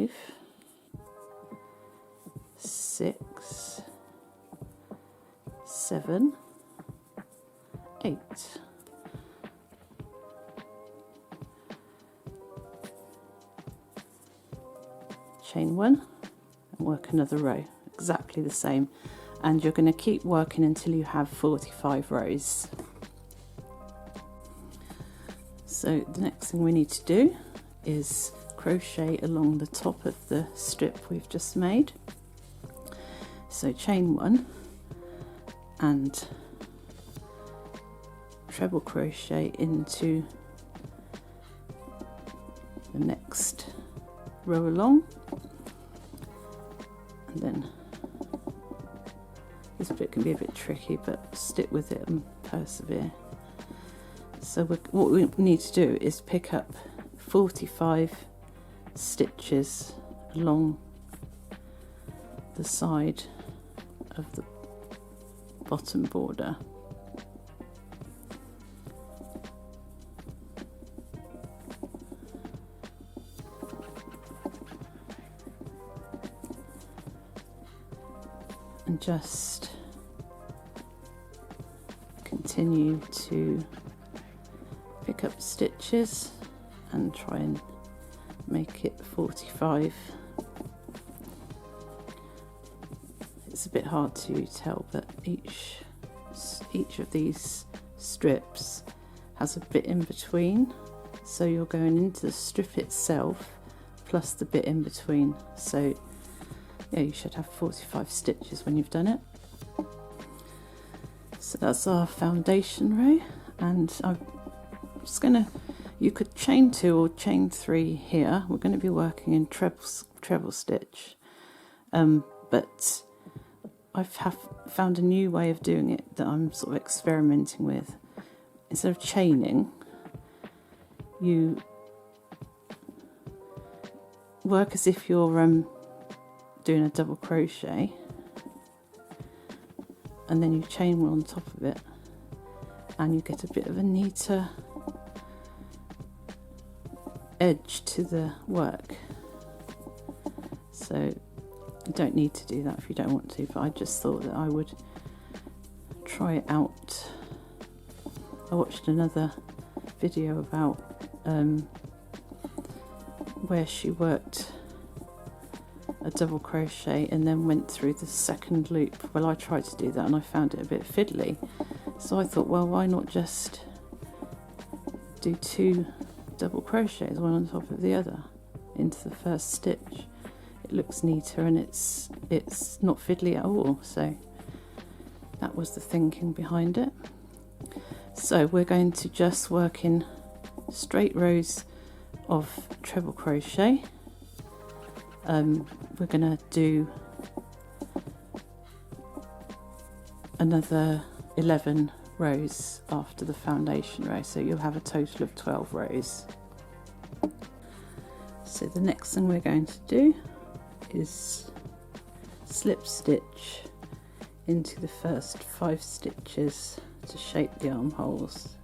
5, 6, 7, 8. Chain 1 and work another row, exactly the same, and you're going to keep working until you have 45 rows. So the next thing we need to do is crochet along the top of the strip we've just made. So chain 1 and treble crochet into the next row along, and then this bit can be a bit tricky, but stick with it and persevere. So what we need to do is pick up 45 stitches along the side of the bottom border. And just continue to pick up stitches and try and make it 45. It's a bit hard to tell, but each of these strips has a bit in between, so you're going into the strip itself plus the bit in between. So yeah, you should have 45 stitches when you've done it. So that's our foundation row, and I'm just gonna, you could chain 2 or chain 3 here. We're going to be working in treble stitch, but I've found a new way of doing it that I'm sort of experimenting with. Instead of chaining, you work as if you're doing a double crochet, and then you chain 1 on top of it, and you get a bit of a neater edge to the work. So you don't need to do that if you don't want to, but I just thought that I would try it out. I watched another video about where she worked a double crochet and then went through the second loop. Well, I tried to do that and I found it a bit fiddly, so I thought, well, why not just do 2 double crochets, one on top of the other, into the first stitch. It looks neater and it's not fiddly at all. So that was the thinking behind it. So we're going to just work in straight rows of treble crochet. We're going to do another 11 rows after the foundation row, so you'll have a total of 12 rows. So the next thing we're going to do is slip stitch into the first 5 stitches to shape the armholes.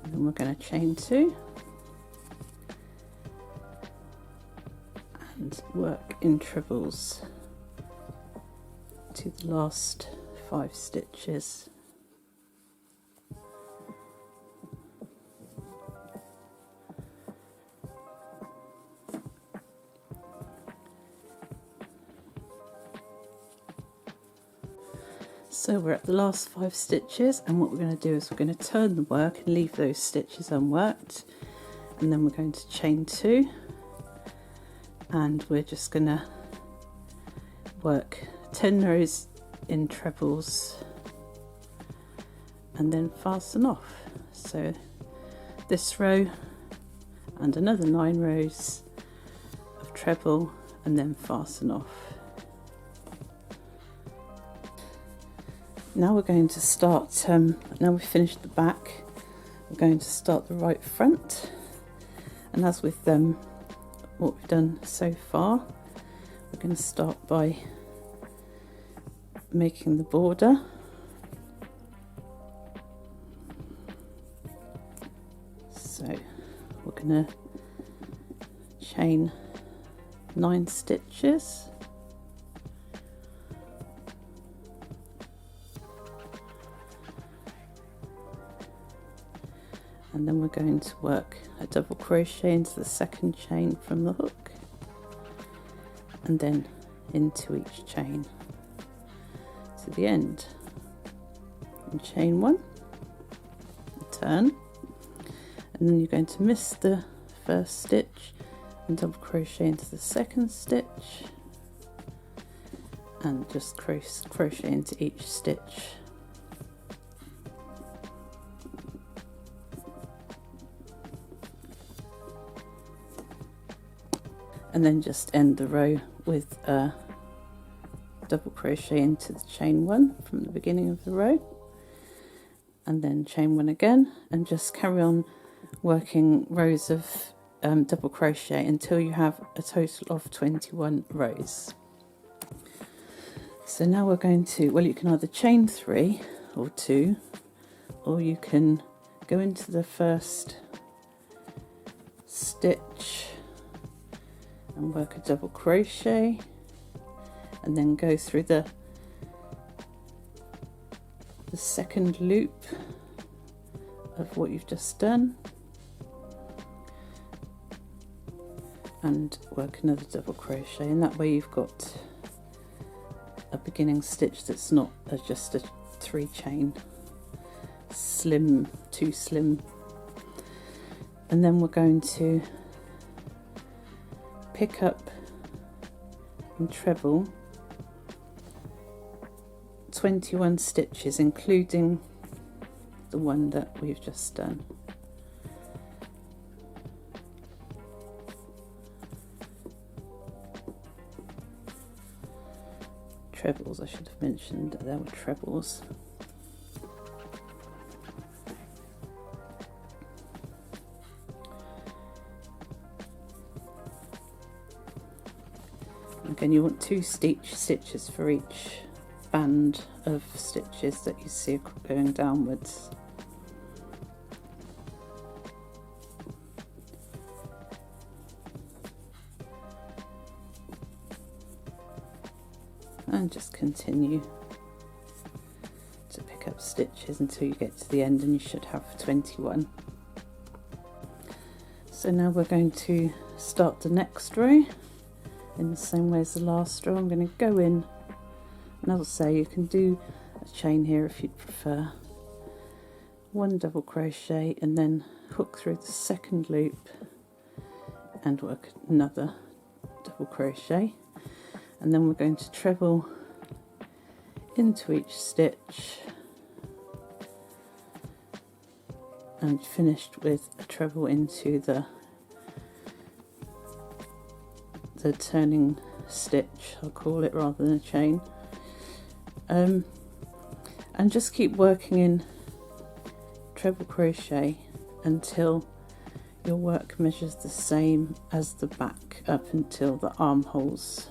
And then we're going to chain 2 and work in trebles to the last 5 stitches. So we're at the last 5 stitches, and what we're going to do is we're going to turn the work and leave those stitches unworked, and then we're going to chain 2, and we're just going to work 10 rows in trebles and then fasten off. So this row and another 9 rows of treble and then fasten off. Now we're going to start, now we've finished the back, we're going to start the right front, and as with what we've done so far, we're going to start by making the border. So we're going to chain 9 stitches. And then we're going to work a double crochet into the second chain from the hook, and then into each chain to the end, and chain 1, turn, and then you're going to miss the first stitch and double crochet into the second stitch, and just crochet into each stitch. And then just end the row with a double crochet into the chain 1 from the beginning of the row, and then chain 1 again, and just carry on working rows of double crochet until you have a total of 21 rows. So now we're going to, well, you can either chain 3 or 2, or you can go into the first stitch and work a double crochet, and then go through the second loop of what you've just done and work another double crochet, and that way you've got a beginning stitch that's not just a 3 chain, too slim. And then we're going to pick up and treble 21 stitches, including the one that we've just done. Trebles, I should have mentioned that there were trebles. Again, you want 2 stitches for each band of stitches that you see going downwards. And just continue to pick up stitches until you get to the end, and you should have 21. So now we're going to start the next row in the same way as the last row. I'm going to go in, and as I say, you can do a chain here if you'd prefer. 1 double crochet, and then hook through the second loop and work another double crochet, and then we're going to treble into each stitch and finished with a treble into the turning stitch, I'll call it, rather than a chain, and just keep working in treble crochet until your work measures the same as the back up until the armholes.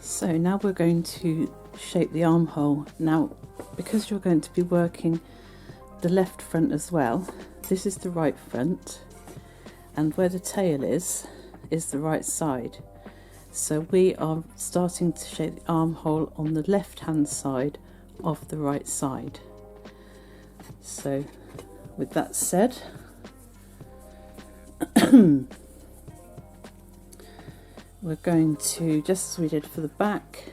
So now we're going to shape the armhole. Now, because you're going to be working the left front as well, this is the right front, and where the tail is the right side. So we are starting to shape the armhole on the left hand side of the right side. So with that said, we're going to, just as we did for the back,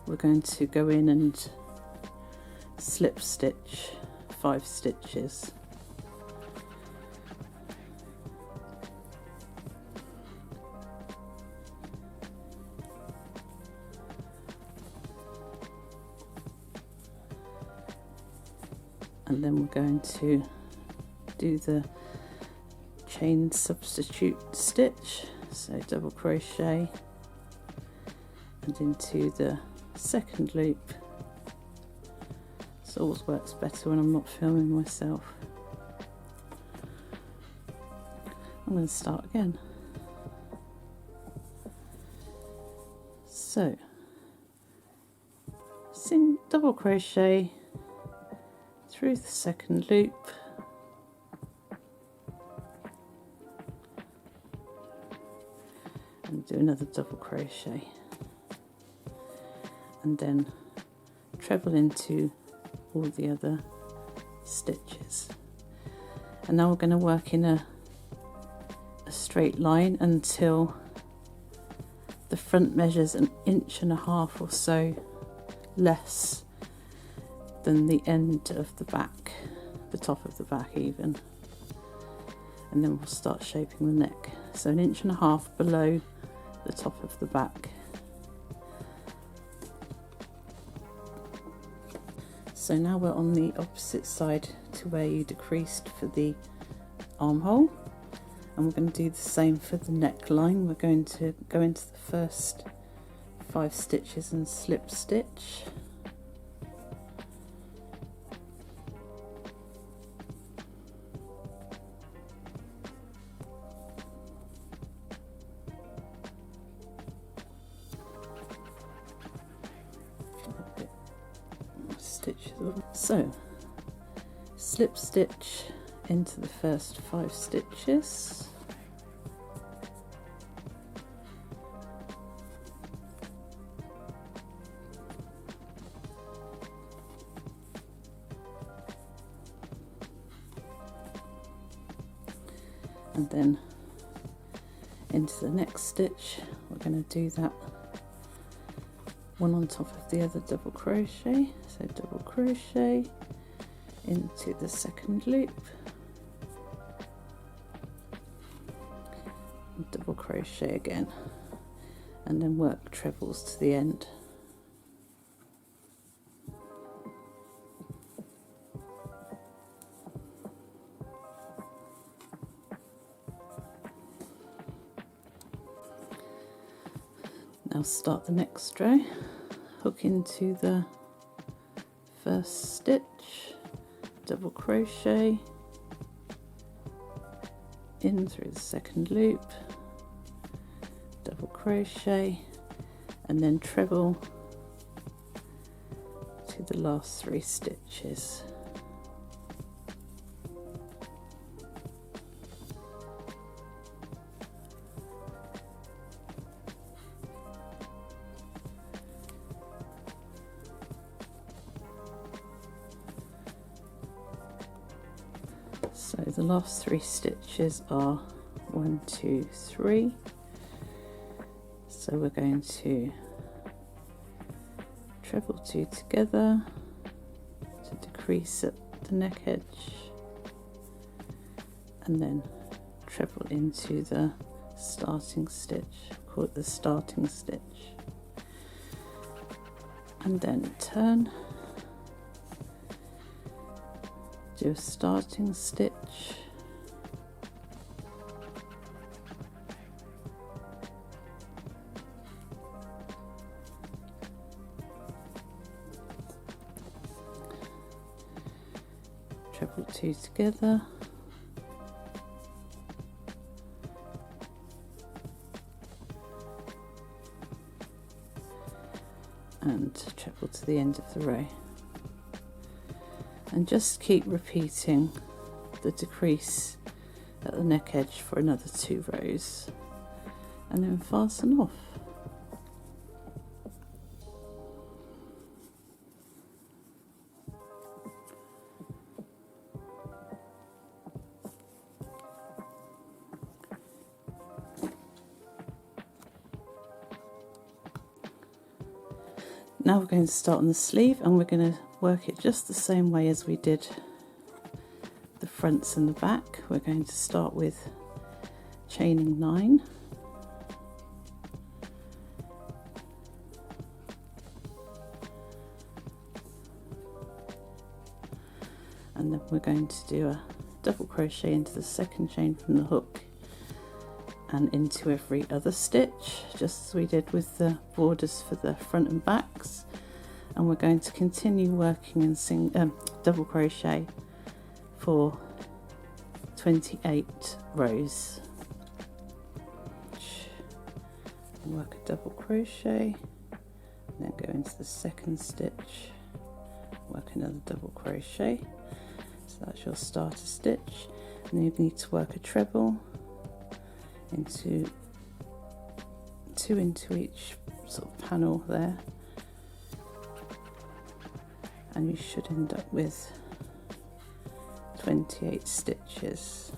we're going to go in and slip stitch 5 stitches. And then we're going to do the chain substitute stitch, so double crochet and into the second loop. This always works better when I'm not filming myself. I'm going to start again. So double crochet through the second loop, and do another double crochet, and then treble into all the other stitches. And now we're going to work in a straight line until the front measures 1.5 inches or so less than the end of the back, the top of the back even, and then we'll start shaping the neck. So 1.5 inches below the top of the back. So now we're on the opposite side to where you decreased for the armhole, and we're going to do the same for the neckline. We're going to go into the first 5 stitches and slip stitch. So slip stitch into the first 5 stitches, and then into the next stitch we're going to do that one on top of the other double crochet. So double crochet into the second loop, and double crochet again, and then work trebles to the end. Now start the next row, hook into the first stitch, double crochet in through the second loop, double crochet, and then treble to the last 3 stitches. So the last 3 stitches are 1, 2, 3. So we're going to treble 2 together to decrease at the neck edge, and then treble into the starting stitch, call it the starting stitch, and then turn, do a starting stitch, treble 2 together, and treble to the end of the row, and just keep repeating the decrease at the neck edge for another 2 rows, and then fasten off. Now we're going to start on the sleeve, and we're going to work it just the same way as we did the fronts and the back. We're going to start with chaining 9, and then we're going to do a double crochet into the second chain from the hook and into every other stitch, just as we did with the borders for the front and backs. And we're going to continue working in double crochet for 28 rows. work a double crochet, and then go into the second stitch, work another double crochet. So that's your starter stitch, and then you need to work a treble into 2 into each sort of panel there, and you should end up with 28 stitches.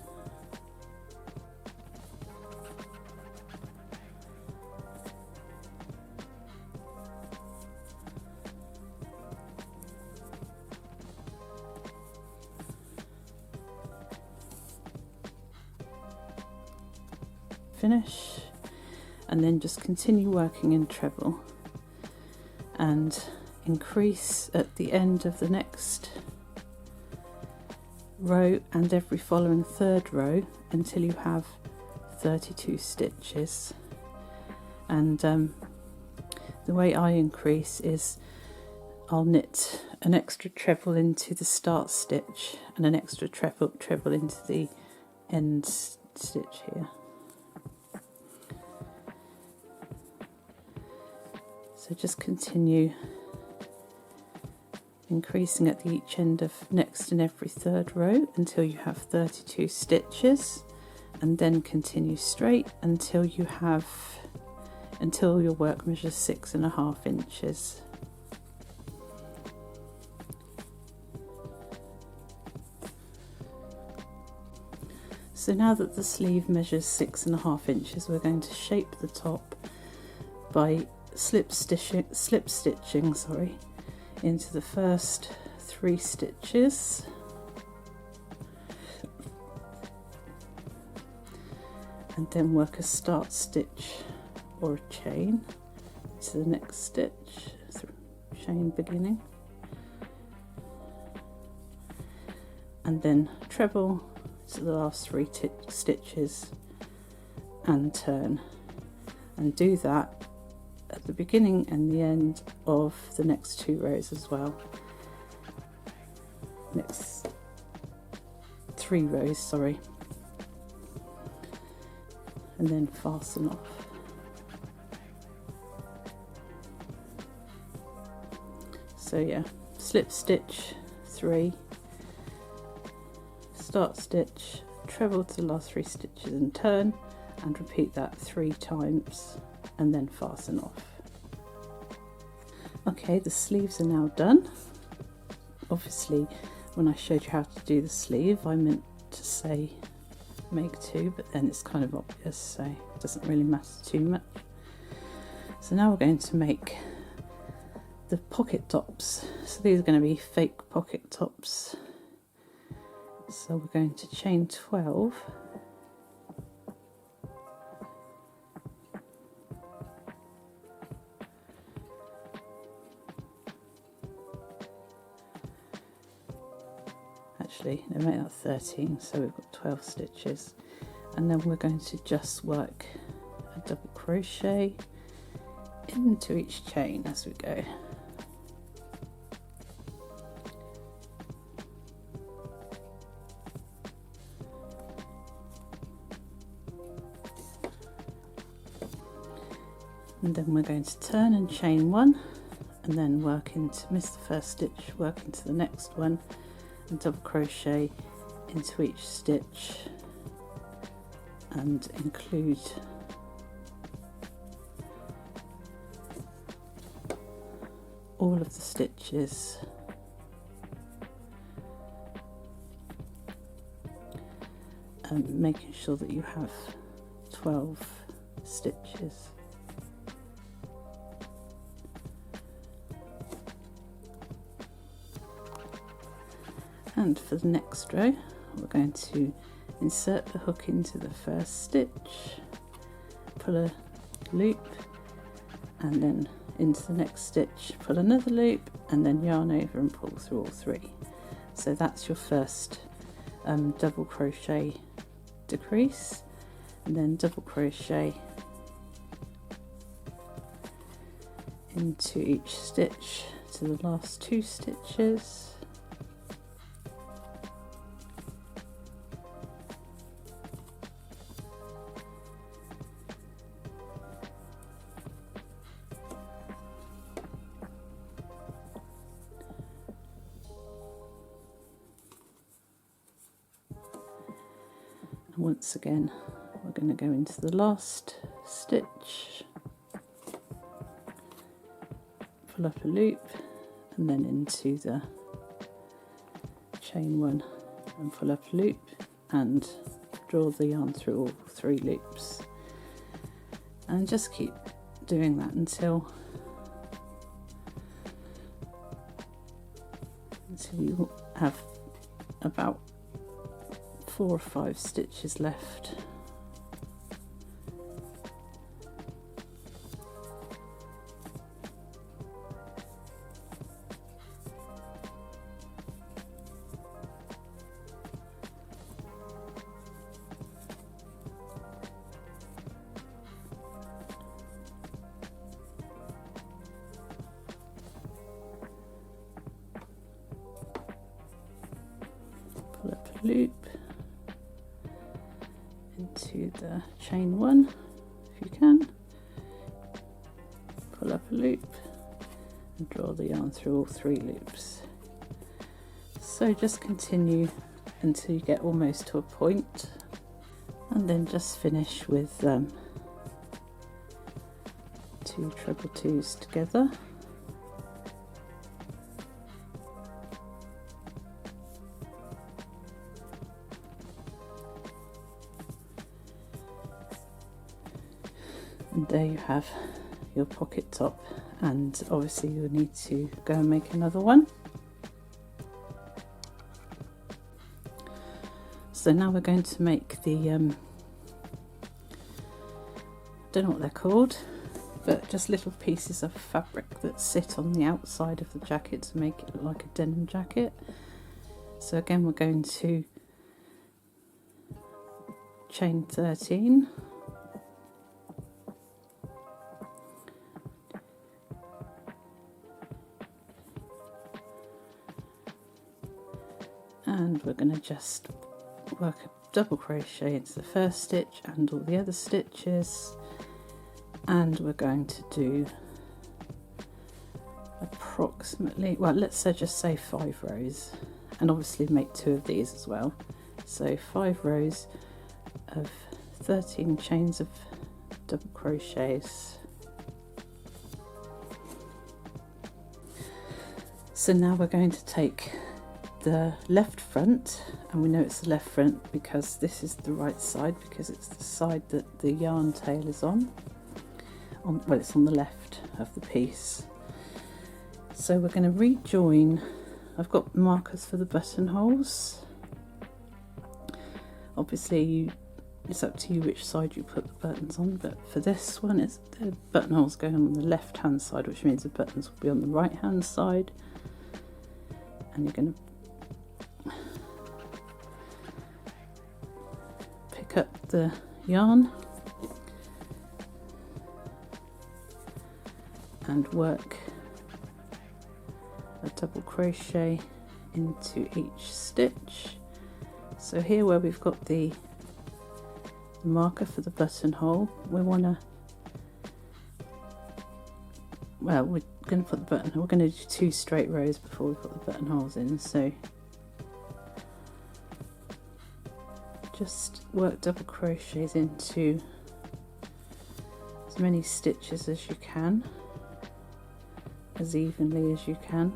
Finish, and then just continue working in treble and increase at the end of the next row and every following third row until you have 32 stitches. And the way I increase is I'll knit an extra treble into the start stitch and an extra treble into the end stitch here. So just continue increasing at each end of next and every third row until you have 32 stitches, and then continue straight until your work measures 6.5 inches. So now that the sleeve measures 6.5 inches, we're going to shape the top by slip stitching into the first 3 stitches, and then work a start stitch or a chain to the next stitch, chain beginning, and then treble to the last 3 stitches and turn, and do that at the beginning and the end of the next 2 rows as well. Next 3 rows, sorry, and then fasten off. So yeah, slip stitch 3, start stitch, treble to the last 3 stitches and turn, and repeat that 3 times, and then fasten off. Okay, the sleeves are now done. Obviously, when I showed you how to do the sleeve, I meant to say make 2, but then it's kind of obvious, so it doesn't really matter too much. So now we're going to make the pocket tops. So these are going to be fake pocket tops. So we're going to chain 12. Actually, they make that 13, so we've got 12 stitches, and then we're going to just work a double crochet into each chain as we go. And then we're going to turn and chain 1, and then miss the first stitch, work into the next one, and double crochet into each stitch and include all of the stitches, and making sure that you have 12 stitches. And for the next row, we're going to insert the hook into the first stitch, pull a loop, and then into the next stitch, pull another loop, and then yarn over and pull through all 3. So that's your first double crochet decrease, and then double crochet into each stitch to the last 2 stitches. And once again we're going to go into the last stitch, pull up a loop, and then into the chain 1 and pull up a loop and draw the yarn through all 3 loops, and just keep doing that until you have about 4 or 5 stitches left. Pull up a loop into the chain 1 if you can, pull up a loop and draw the yarn through all 3 loops. So just continue until you get almost to a point, and then just finish with 2 treble 2s together. And there you have your pocket top, and obviously you'll need to go and make another one. So now we're going to make the, don't know what they're called, but just little pieces of fabric that sit on the outside of the jacket to make it look like a denim jacket. So again we're going to chain 13, and we're going to just work a double crochet into the first stitch and all the other stitches, and we're going to do approximately, well, let's just say 5 rows, and obviously make 2 of these as well. So 5 rows of 13 chains of double crochets. So now we're going to take the left front, and we know it's the left front because this is the right side, because it's the side that the yarn tail is on, well, it's on the left of the piece. So we're going to rejoin. I've got markers for the buttonholes. Obviously it's up to you which side you put the buttons on, but for this one it's the buttonholes going on the left hand side, which means the buttons will be on the right hand side, and you're going to pick up the yarn and work a double crochet into each stitch. So here where we've got the marker for the buttonhole, we want to, well, we're going to put the button, we're going to do 2 straight rows before we put the buttonholes in, so just work double crochets into as many stitches as you can, as evenly as you can.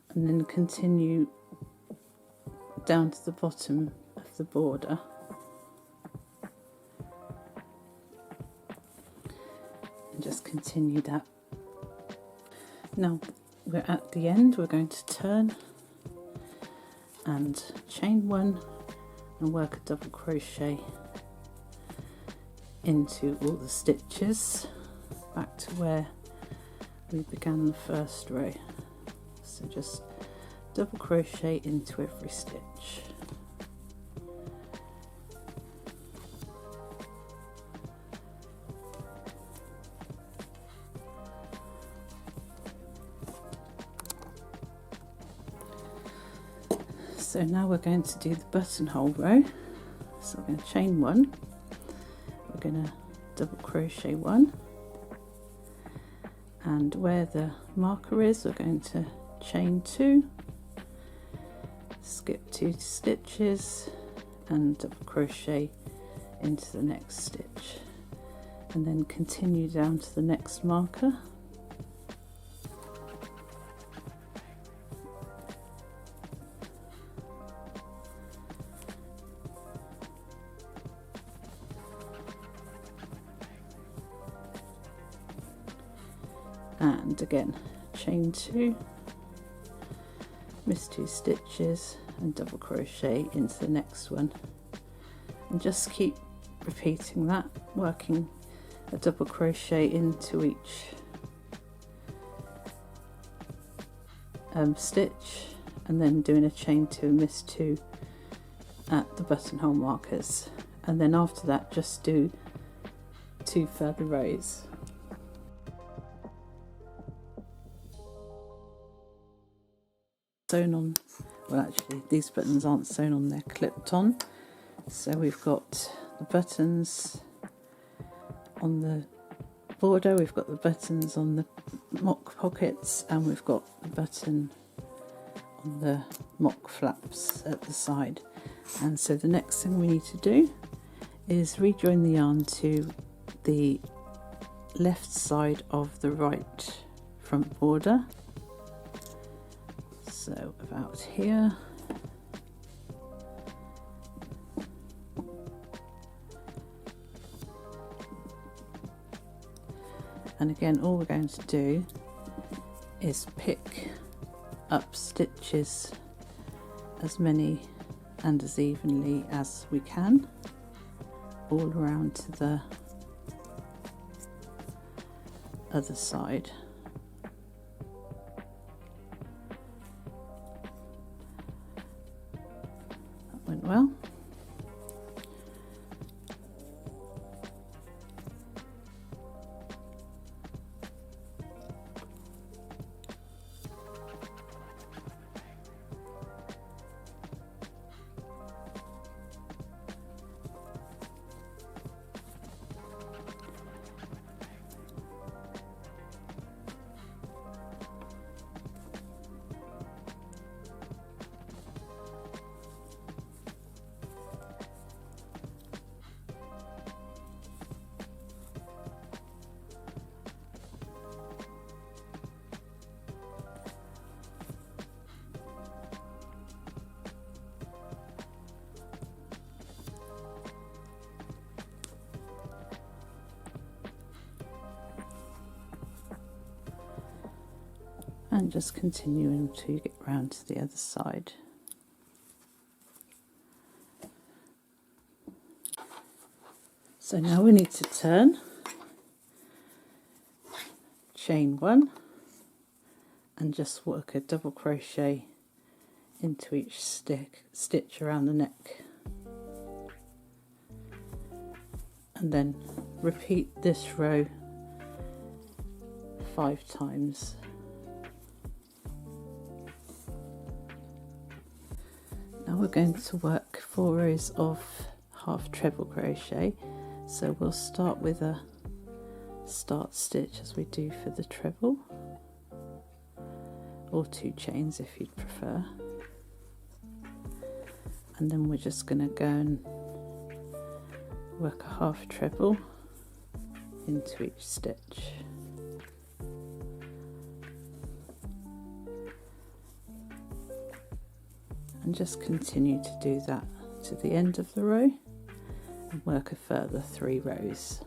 And then continue down to the bottom of the border. And just continue that. Now we're at the end, we're going to turn and chain 1 and work a double crochet into all the stitches back to where we began the first row. So just double crochet into every stitch. So now we're going to do the buttonhole row. So we're going to chain 1, we're going to double crochet 1, and where the marker is we're going to chain 2, skip 2 stitches and double crochet into the next stitch, and then continue down to the next marker. And again, chain 2, miss 2 stitches and double crochet into the next one, and just keep repeating that, working a double crochet into each stitch, and then doing a chain 2 and miss 2 at the buttonhole markers, and then after that just do 2 further rows. Sewn on, well actually these buttons aren't sewn on, they're clipped on. So we've got the buttons on the border, we've got the buttons on the mock pockets, and we've got the button on the mock flaps at the side. And so the next thing we need to do is rejoin the yarn to the left side of the right front border. So about here, and again all we're going to do is pick up stitches as many and as evenly as we can all around to the other side. Went well. And just continue until you get round to the other side. So now we need to turn, chain 1 and just work a double crochet into each stitch around the neck, and then repeat this row 5 times. Now we're going to work 4 rows of half treble crochet, so we'll start with a start stitch as we do for the treble, or 2 chains if you'd prefer, and then we're just going to go and work a half treble into each stitch. And just continue to do that to the end of the row and work a further 3 rows.